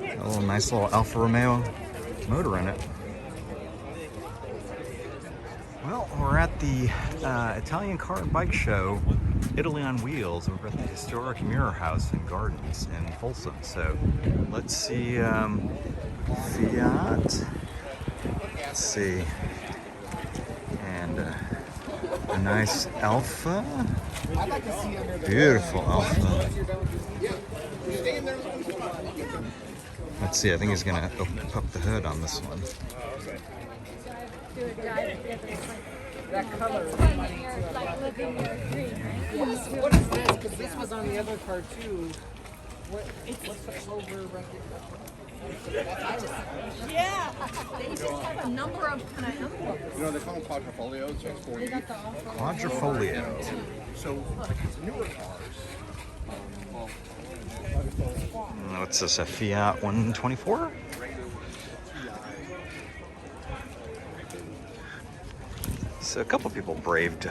A little nice little Alfa Romeo motor in it. Well, we're at the Italian car and bike show, Italy on Wheels. We're at the historic Mirror House and Gardens in Folsom. So let's see Fiat. Let's see. And a nice Alfa. Beautiful Alfa. Let's see, I think he's gonna open up the hood on this one. That color is funny. What is this? Because this was on the other car too. What's the over record? Yeah, they just have a number of kind of envelopes. You know, they call them quadrifoglios, so it's 40 each. Quadrifoglio. So, like, newer cars. What's this, a Fiat 124? So a couple people braved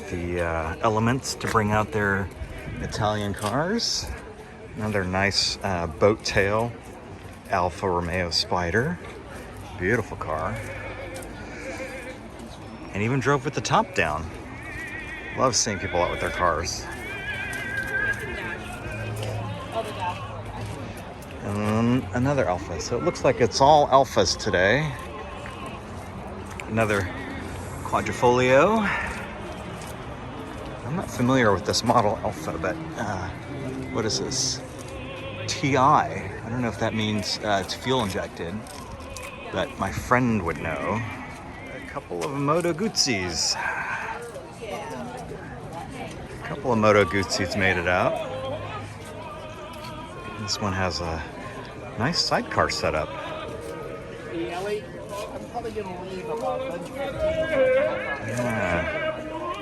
the elements to bring out their Italian cars. Another nice boat tail Alfa Romeo Spider. Beautiful car. And even drove with the top down. Love seeing people out with their cars. And then another Alfa. So it looks like it's all Alfas today. Another Quadrifoglio. I'm not familiar with this model Alfa, but what is this? TI. I don't know if that means it's fuel injected, but my friend would know. A couple of Moto Guzzis. A couple of Moto Guzzis made it out. This one has a nice sidecar setup. Yeah,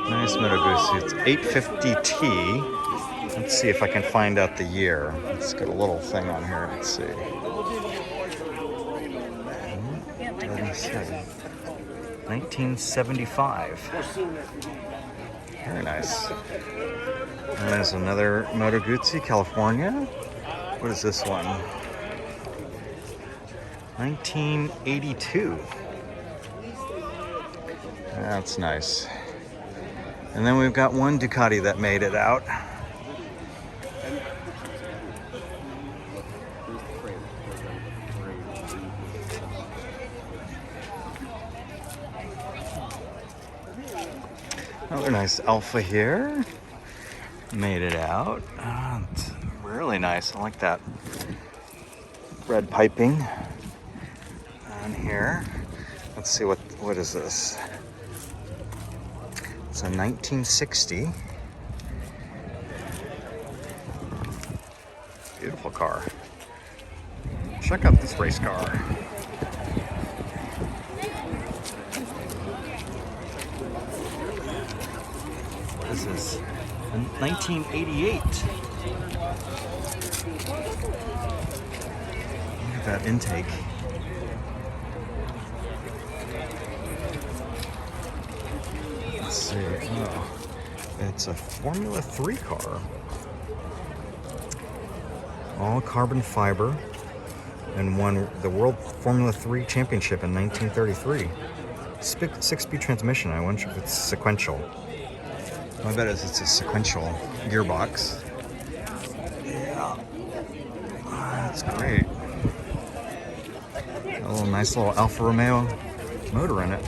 nice Moto Guzzi. It's 850T. Let's see if I can find out the year. Let's get a little thing on here. Let's see. 1975. Very nice. And there's another Moto Guzzi, California. What is this one? 1982. That's nice. And then we've got one Ducati that made it out. Another nice Alfa here. Made it out. It's really nice. I like that red piping on here. Let's see what is this? It's a 1960. Beautiful car. Check out this race car. What is this? 1988. Look at that intake. Let's see. Oh, it's a Formula 3 car. All carbon fiber, and won the World Formula 3 Championship in 1933. Six-speed transmission. I wonder if it's sequential. I bet it's a sequential gearbox. Yeah. That's great. A nice little Alfa Romeo motor in it.